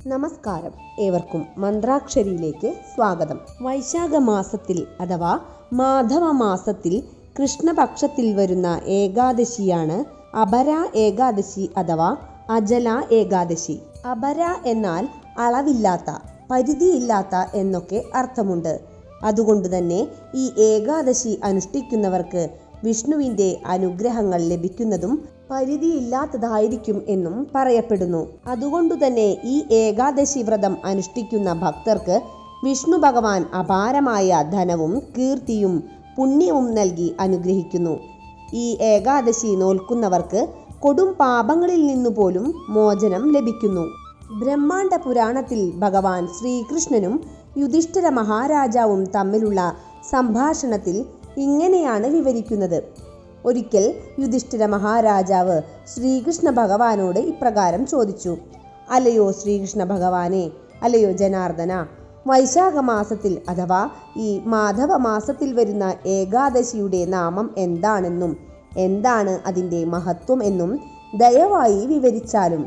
നമസ്കാരം, ഏവർക്കും മന്ത്രാക്ഷരിയിലേക്ക് സ്വാഗതം. വൈശാഖ മാസത്തിൽ അഥവാ മാധവ മാസത്തിൽ കൃഷ്ണപക്ഷത്തിൽ വരുന്ന ഏകാദശിയാണ് അപര ഏകാദശി അഥവാ അജല ഏകാദശി. അപര എന്നാൽ അളവില്ലാത്ത, പരിധിയില്ലാത്ത എന്നൊക്കെ അർത്ഥമുണ്ട്. അതുകൊണ്ട് തന്നെ ഈ ഏകാദശി അനുഷ്ഠിക്കുന്നവർക്ക് വിഷ്ണുവിൻ്റെ അനുഗ്രഹങ്ങൾ ലഭിക്കുന്നതും പരിധിയില്ലാത്തതായിരിക്കും എന്നും പറയപ്പെടുന്നു. അതുകൊണ്ടുതന്നെ ഈ ഏകാദശി വ്രതം അനുഷ്ഠിക്കുന്ന ഭക്തർക്ക് വിഷ്ണു ഭഗവാൻ അപാരമായ ധനവും കീർത്തിയും പുണ്യവും നൽകി അനുഗ്രഹിക്കുന്നു. ഈ ഏകാദശി നോൽക്കുന്നവർക്ക് കൊടും പാപങ്ങളിൽ നിന്നുപോലും മോചനം ലഭിക്കുന്നു. ബ്രഹ്മാണ്ഡ പുരാണത്തിൽ ഭഗവാൻ ശ്രീകൃഷ്ണനും യുധിഷ്ഠിര മഹാരാജാവും തമ്മിലുള്ള സംഭാഷണത്തിൽ ഇങ്ങനെയാണ് വിവരിക്കുന്നത്. ഒരിക്കൽ യുധിഷ്ഠിര മഹാരാജാവ് ശ്രീകൃഷ്ണ ഭഗവാനോട് ഇപ്രകാരം ചോദിച്ചു: അല്ലയോ ശ്രീകൃഷ്ണ ഭഗവാനെ, അല്ലയോ ജനാർദ്ദന, വൈശാഖ മാസത്തിൽ അഥവാ ഈ മാധവ മാസത്തിൽ വരുന്ന ഏകാദശിയുടെ നാമം എന്താണെന്നും എന്താണ് അതിൻ്റെ മഹത്വം എന്നും ദയവായി വിവരിച്ചാലും.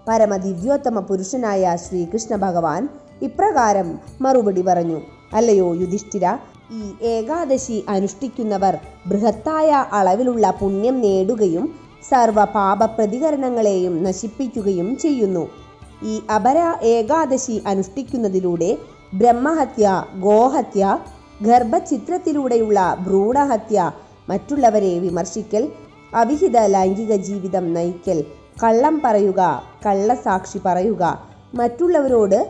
പരമദിവ്യോത്തമ പുരുഷനായ ശ്രീകൃഷ്ണ ഭഗവാൻ ഇപ്രകാരം മറുപടി പറഞ്ഞു: അല്ലയോ യുധിഷ്ഠിര, ഈ ഏകാദശി അനുഷ്ഠിക്കുന്നവർ ബൃഹത്തായ അളവിലുള്ള പുണ്യം നേടുകയും സർവ പാപ പ്രതികരണങ്ങളെയും നശിപ്പിക്കുകയും ചെയ്യുന്നു. ഈ അപര ഏകാദശി അനുഷ്ഠിക്കുന്നതിലൂടെ ബ്രഹ്മഹത്യ, ഗോഹത്യ, ഗർഭചിത്രത്തിലൂടെയുള്ള ഭ്രൂണഹത്യ, മറ്റുള്ളവരെ വിമർശിക്കൽ, അവിഹിത ലൈംഗിക ജീവിതം നയിക്കൽ, കള്ളം പറയുക, കള്ളസാക്ഷി പറയുക, മറ്റുള്ളവരോട്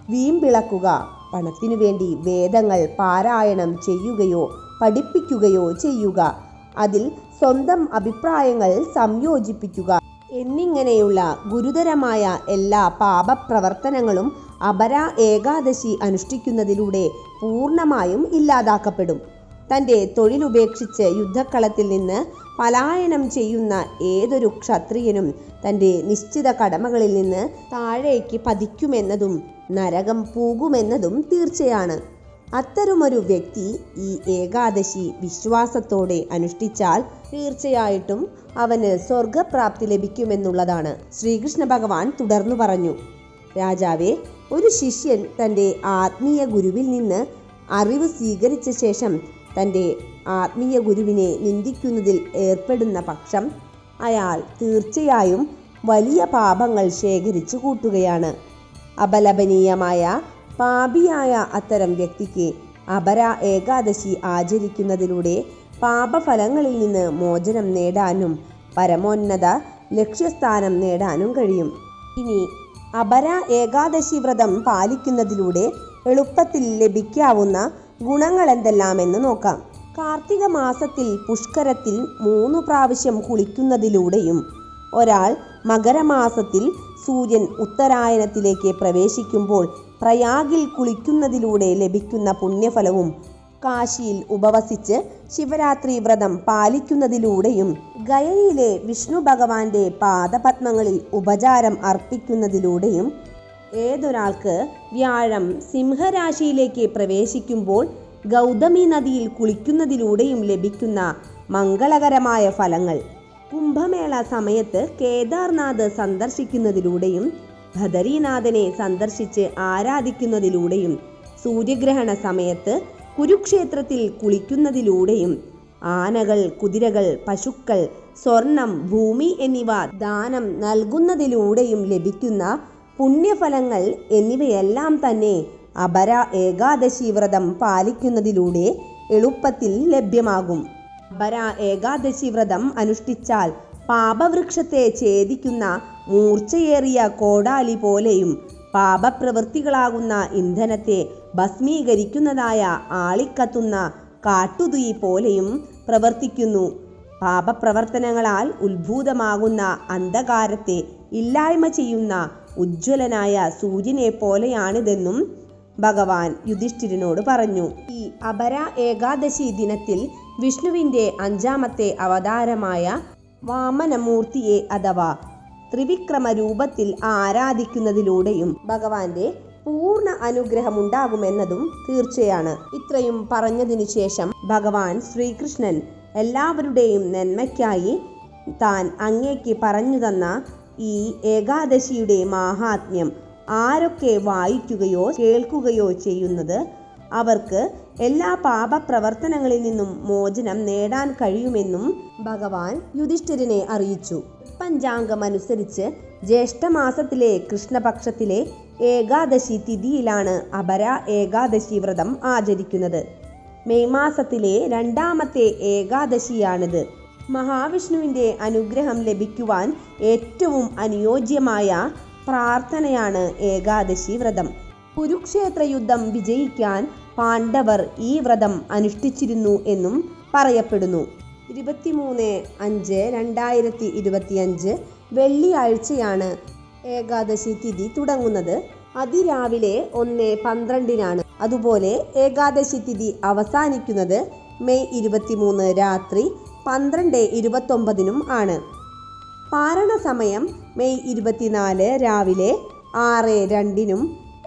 വീമ്പിളക്കുക, പണത്തിനു വേണ്ടി വേദങ്ങൾ പാരായണം ചെയ്യുകയോ പഠിപ്പിക്കുകയോ ചെയ്യുക, അതിൽ സ്വന്തം അഭിപ്രായങ്ങൾ സംയോജിപ്പിക്കുക എന്നിങ്ങനെയുള്ള ഗുരുതരമായ എല്ലാ പാപപ്രവർത്തനങ്ങളും അപര ഏകാദശി അനുഷ്ഠിക്കുന്നതിലൂടെ പൂർണ്ണമായും ഇല്ലാതാക്കപ്പെടും. തൻ്റെ തൊഴിലുപേക്ഷിച്ച് യുദ്ധക്കളത്തിൽ നിന്ന് പലായനം ചെയ്യുന്ന ഏതൊരു ക്ഷത്രിയനും തൻ്റെ നിശ്ചിത കടമകളിൽ നിന്ന് താഴേക്ക് പതിക്കുമെന്നതും നരകം പോകുമെന്നതും തീർച്ചയാണ്. അത്തരമൊരു വ്യക്തി ഈ ഏകാദശി വിശ്വാസത്തോടെ അനുഷ്ഠിച്ചാൽ തീർച്ചയായിട്ടും അവന് സ്വർഗപ്രാപ്തി ലഭിക്കുമെന്നുള്ളതാണ്. ശ്രീകൃഷ്ണ ഭഗവാൻ തുടർന്നു പറഞ്ഞു: രാജാവേ, ഒരു ശിഷ്യൻ തൻ്റെ ആത്മീയ ഗുരുവിൽ നിന്ന് അറിവ് സ്വീകരിച്ച ശേഷം തൻ്റെ ആത്മീയ ഗുരുവിനെ നിന്ദിക്കുന്നതിൽ ഏർപ്പെടുന്ന പക്ഷം അയാൾ തീർച്ചയായും വലിയ പാപങ്ങൾ ശേഖരിച്ചു കൂട്ടുകയാണ്. അപലപനീയമായ പാപിയായ അത്തരം വ്യക്തിക്ക് അപര ഏകാദശി ആചരിക്കുന്നതിലൂടെ പാപഫലങ്ങളിൽ നിന്ന് മോചനം നേടാനും പരമോന്നത ലക്ഷ്യസ്ഥാനം നേടാനും കഴിയും. ഇനി അപര ഏകാദശി വ്രതം പാലിക്കുന്നതിലൂടെ എളുപ്പത്തിൽ ലഭിക്കാവുന്ന ഗുണങ്ങൾ എന്തെല്ലാമെന്ന് നോക്കാം. കാർത്തിക മാസത്തിൽ പുഷ്കരത്തിൽ 3 പ്രാവശ്യം കുളിക്കുന്നതിലൂടെയും ഒരാൾ മകരമാസത്തിൽ സൂര്യൻ ഉത്തരായനത്തിലേക്ക് പ്രവേശിക്കുമ്പോൾ പ്രയാഗിൽ കുളിക്കുന്നതിലൂടെ ലഭിക്കുന്ന പുണ്യഫലവും, കാശിയിൽ ഉപവസിച്ച് ശിവരാത്രി വ്രതം പാലിക്കുന്നതിലൂടെയും ഗയയിലെ വിഷ്ണു ഭഗവാന്റെ പാദപത്മങ്ങളിൽ ഉപചാരം അർപ്പിക്കുന്നതിലൂടെയും, ഏതൊരാൾക്ക് വ്യാഴം സിംഹരാശിയിലേക്ക് പ്രവേശിക്കുമ്പോൾ ഗൗതമി നദിയിൽ കുളിക്കുന്നതിലൂടെയും ലഭിക്കുന്ന മംഗളകരമായ ഫലങ്ങൾ, കുംഭമേള സമയത്ത് കേദാർനാഥ് സന്ദർശിക്കുന്നതിലൂടെയും ബദരീനാഥനെ സന്ദർശിച്ച് ആരാധിക്കുന്നതിലൂടെയും, സൂര്യഗ്രഹണ സമയത്ത് കുരുക്ഷേത്രത്തിൽ കുളിക്കുന്നതിലൂടെയും, ആനകൾ, കുതിരകൾ, പശുക്കൾ, സ്വർണം, ഭൂമി എന്നിവ ദാനം നൽകുന്നതിലൂടെയും ലഭിക്കുന്ന പുണ്യഫലങ്ങൾ എന്നിവയെല്ലാം തന്നെ അപര ഏകാദശി വ്രതം പാലിക്കുന്നതിലൂടെ എളുപ്പത്തിൽ ലഭ്യമാകും. അപര ഏകാദശി വ്രതം അനുഷ്ഠിച്ചാൽ പാപവൃക്ഷത്തെ ഛേദിക്കുന്ന മൂർച്ചയേറിയ കോടാലി പോലെയും പാപപ്രവൃത്തികളാകുന്ന ഇന്ധനത്തെ ഭസ്മീകരിക്കുന്നതായ ആളിക്കത്തുന്ന കാട്ടുതീ പോലെയും പ്രവർത്തിക്കുന്നു. പാപപ്രവർത്തനങ്ങളാൽ ഉത്ഭൂതമാകുന്ന അന്ധകാരത്തെ ഇല്ലായ്മ ചെയ്യുന്ന ഉജ്ജ്വലനായ സൂര്യനെ പോലെയാണിതെന്നും ഭഗവാൻ യുധിഷ്ഠിരനോട് പറഞ്ഞു. ഈ അപര ഏകാദശി ദിനത്തിൽ വിഷ്ണുവിൻ്റെ 5ാമത്തെ അവതാരമായ വാമനമൂർത്തിയെ അഥവാ ത്രിവിക്രമ രൂപത്തിൽ ആരാധിക്കുന്നതിലൂടെയും ഭഗവാന്റെ പൂർണ്ണ അനുഗ്രഹമുണ്ടാകുമെന്നതും തീർച്ചയാണ്. ഇത്രയും പറഞ്ഞതിനു ശേഷം ഭഗവാൻ ശ്രീകൃഷ്ണൻ എല്ലാവരുടെയും നന്മയ്ക്കായി താൻ അങ്ങേക്ക് പറഞ്ഞു തന്ന ഈ ഏകാദശിയുടെ മാഹാത്മ്യം ആരൊക്കെ വായിക്കുകയോ കേൾക്കുകയോ ചെയ്യുന്നത് അവർക്ക് എല്ലാ പാപപ്രവർത്തനങ്ങളിൽ നിന്നും മോചനം നേടാൻ കഴിയുമെന്നും ഭഗവാൻ യുധിഷ്ഠിരനെ അറിയിച്ചു. പഞ്ചാംഗമനുസരിച്ച് ജ്യേഷ്ഠമാസത്തിലെ കൃഷ്ണപക്ഷത്തിലെ ഏകാദശി തിഥിയിലാണ് അപര ഏകാദശി വ്രതം ആചരിക്കുന്നത്. മെയ് മാസത്തിലെ രണ്ടാമത്തെ ഏകാദശിയാണിത്. മഹാവിഷ്ണുവിൻ്റെ അനുഗ്രഹം ലഭിക്കുവാൻ ഏറ്റവും അനുയോജ്യമായ പ്രാർത്ഥനയാണ് ഏകാദശി വ്രതം. കുരുക്ഷേത്ര യുദ്ധം വിജയിക്കാൻ പാണ്ഡവർ ഈ വ്രതം അനുഷ്ഠിച്ചിരുന്നു എന്നും പറയപ്പെടുന്നു. 23/5/2025 വെള്ളിയാഴ്ചയാണ് ഏകാദശി തിഥി തുടങ്ങുന്നത്. അതിരാവിലെ 1:12 അതുപോലെ ഏകാദശി തിഥി അവസാനിക്കുന്നത് മെയ് 23 രാത്രി 12:29 ആണ്. പാരണ സമയം മെയ് 24 രാവിലെ 6:02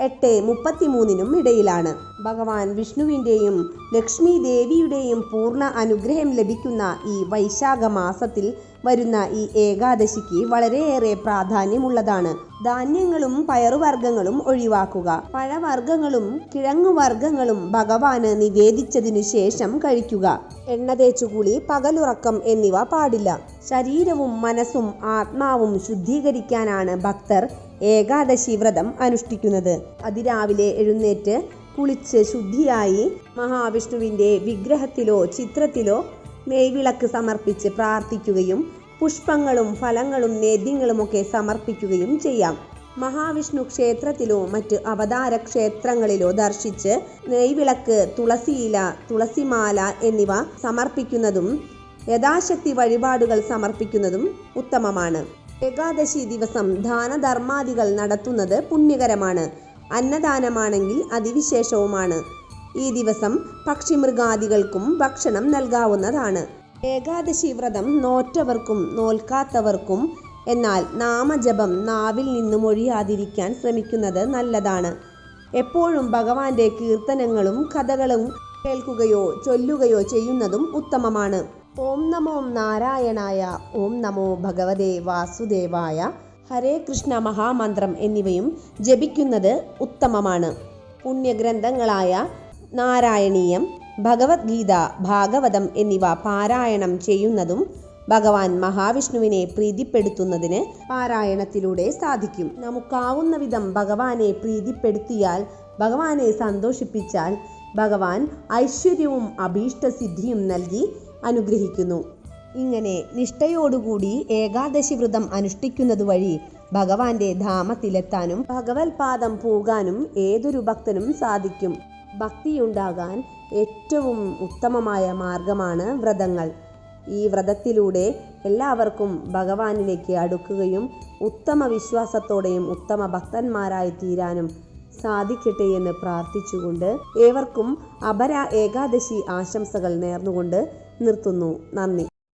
8:33 ഇടയിലാണ്. ഭഗവാൻ വിഷ്ണുവിൻ്റെയും ലക്ഷ്മി ദേവിയുടെയും പൂർണ്ണ അനുഗ്രഹം ലഭിക്കുന്ന ഈ വൈശാഖ മാസത്തിൽ വരുന്ന ഈ ഏകാദശിക്ക് വളരെയേറെ പ്രാധാന്യമുള്ളതാണ്. ധാന്യങ്ങളും പയറുവർഗ്ഗങ്ങളും ഒഴിവാക്കുക. പഴവർഗ്ഗങ്ങളും കിഴങ്ങുവർഗ്ഗങ്ങളും ഭഗവാന് നിവേദിച്ചതിനു ശേഷം കഴിക്കുക. എണ്ണ തേച്ചുകുളി, പകലുറക്കം എന്നിവ പാടില്ല. ശരീരവും മനസ്സും ആത്മാവും ശുദ്ധീകരിക്കാനാണ് ഭക്തർ ഏകാദശി വ്രതം അനുഷ്ഠിക്കുന്നത്. അതിരാവിലെ എഴുന്നേറ്റ് കുളിച്ച് ശുദ്ധിയായി മഹാവിഷ്ണുവിൻ്റെ വിഗ്രഹത്തിലോ ചിത്രത്തിലോ നെയ്വിളക്ക് സമർപ്പിച്ച് പ്രാർത്ഥിക്കുകയും പുഷ്പങ്ങളും ഫലങ്ങളും നേദ്യങ്ങളുമൊക്കെ സമർപ്പിക്കുകയും ചെയ്യാം. മഹാവിഷ്ണു ക്ഷേത്രത്തിലോ മറ്റ് അവതാര ക്ഷേത്രങ്ങളിലോ ദർശിച്ച് നെയ്വിളക്ക്, തുളസിയില, തുളസിമാല എന്നിവ സമർപ്പിക്കുന്നതും യഥാശക്തി വഴിപാടുകൾ സമർപ്പിക്കുന്നതും ഉത്തമമാണ്. ഏകാദശി ദിവസം ദാനധർമാദികൾ നടത്തുന്നത് പുണ്യകരമാണ്. അന്നദാനമാണെങ്കിൽ അതിവിശേഷവുമാണ്. ഈ ദിവസം പക്ഷിമൃഗാദികൾക്കും ഭക്ഷണം നൽകാവുന്നതാണ്. ഏകാദശി വ്രതം നോറ്റവർക്കും നോൽക്കാത്തവർക്കും എന്നാൽ നാമജപം നാവിൽ നിന്നും ഒഴിയാതിരിക്കാൻ ശ്രമിക്കുന്നത് നല്ലതാണ്. എപ്പോഴും ഭഗവാന്റെ കീർത്തനങ്ങളും കഥകളും കേൾക്കുകയോ ചൊല്ലുകയോ ചെയ്യുന്നതും ഉത്തമമാണ്. ഓം നമോ നാരായണായ, ഓം നമോ ഭഗവതേ വാസുദേവായ, ഹരേ കൃഷ്ണ മഹാമന്ത്രം എന്നിവയും ജപിക്കുന്നത് ഉത്തമമാണ്. പുണ്യഗ്രന്ഥങ്ങളായ നാരായണീയം, ഭഗവത്ഗീത, ഭാഗവതം എന്നിവ പാരായണം ചെയ്യുന്നതും ഭഗവാൻ മഹാവിഷ്ണുവിനെ പ്രീതിപ്പെടുത്തുന്നതിന് പാരായണത്തിലൂടെ സാധിക്കും. നമുക്കാവുന്ന വിധം ഭഗവാനെ പ്രീതിപ്പെടുത്തിയാൽ, ഭഗവാനെ സന്തോഷിപ്പിച്ചാൽ ഭഗവാൻ ഐശ്വര്യവും അഭീഷ്ടസിദ്ധിയും നൽകി അനുഗ്രഹിക്കുന്നു. ഇങ്ങനെ നിഷ്ഠയോടുകൂടി ഏകാദശി വ്രതം അനുഷ്ഠിക്കുന്നത് വഴി ഭഗവാന്റെ ധാമത്തിലെത്താനും ഭഗവത്പാദം പോകാനും ഏതൊരു ഭക്തനും സാധിക്കും. ഭക്തിയുണ്ടാകാൻ ഏറ്റവും ഉത്തമമായ മാർഗമാണ് വ്രതങ്ങൾ. ഈ വ്രതത്തിലൂടെ എല്ലാവർക്കും ഭഗവാനിലേക്ക് അടുക്കുകയും ഉത്തമ വിശ്വാസത്തോടെയും ഉത്തമ ഭക്തന്മാരായി തീരാനും സാധിക്കട്ടെ എന്ന് പ്രാർത്ഥിച്ചുകൊണ്ട് ഏവർക്കും അപര ഏകാദശി ആശംസകൾ നേർന്നുകൊണ്ട് നിർത്തുന്നു. നന്ദി.